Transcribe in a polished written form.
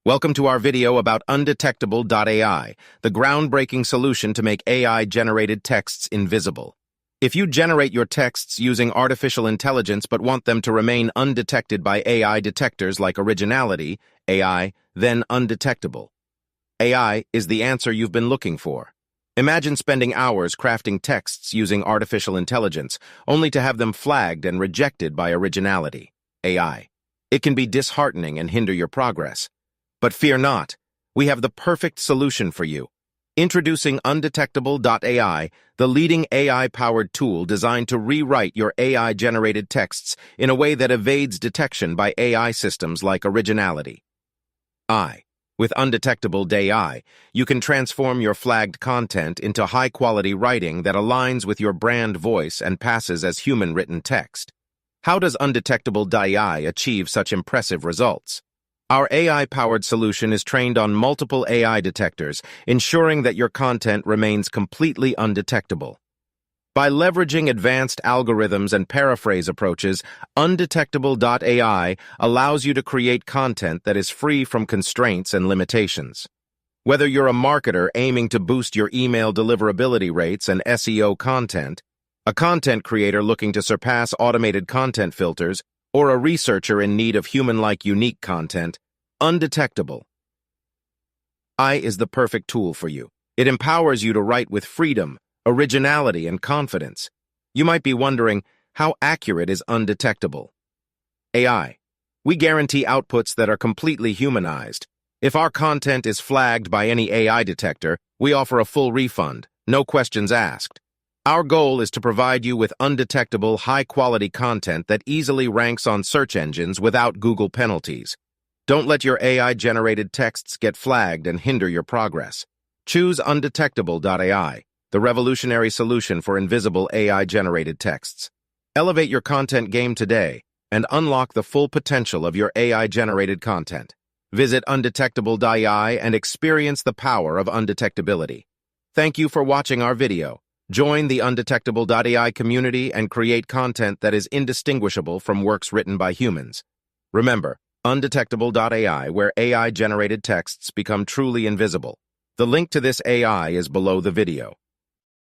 Welcome to our video about Undetectable.ai, the groundbreaking solution to make AI-generated texts invisible. If you generate your texts using artificial intelligence but want them to remain undetected by AI detectors like Originality, AI, then Undetectable. AI is the answer you've been looking for. Imagine spending hours crafting texts using artificial intelligence, only to have them flagged and rejected by Originality, AI. It can be disheartening and hinder your progress. But fear not, we have the perfect solution for you. Introducing Undetectable.ai, the leading AI-powered tool designed to rewrite your AI-generated texts in a way that evades detection by AI systems like Originality. With Undetectable.ai, you can transform your flagged content into high-quality writing that aligns with your brand voice and passes as human-written text. How does Undetectable.ai achieve such impressive results? Our AI-powered solution is trained on multiple AI detectors, ensuring that your content remains completely undetectable. By leveraging advanced algorithms and paraphrase approaches, Undetectable.ai allows you to create content that is free from constraints and limitations. Whether you're a marketer aiming to boost your email deliverability rates and SEO content, a content creator looking to surpass automated content filters, or a researcher in need of human-like unique content, Undetectable.ai is the perfect tool for you. It empowers you to write with freedom, originality, and confidence. You might be wondering, how accurate is Undetectable.ai? We guarantee outputs that are completely humanized. If our content is flagged by any AI detector, we offer a full refund, no questions asked. Our goal is to provide you with undetectable, high-quality content that easily ranks on search engines without Google penalties. Don't let your AI-generated texts get flagged and hinder your progress. Choose Undetectable.ai, the revolutionary solution for invisible AI-generated texts. Elevate your content game today and unlock the full potential of your AI-generated content. Visit Undetectable.ai and experience the power of undetectability. Thank you for watching our video. Join the Undetectable.ai community and create content that is indistinguishable from works written by humans. Remember, Undetectable.ai, where AI-generated texts become truly invisible. The link to this AI is below the video.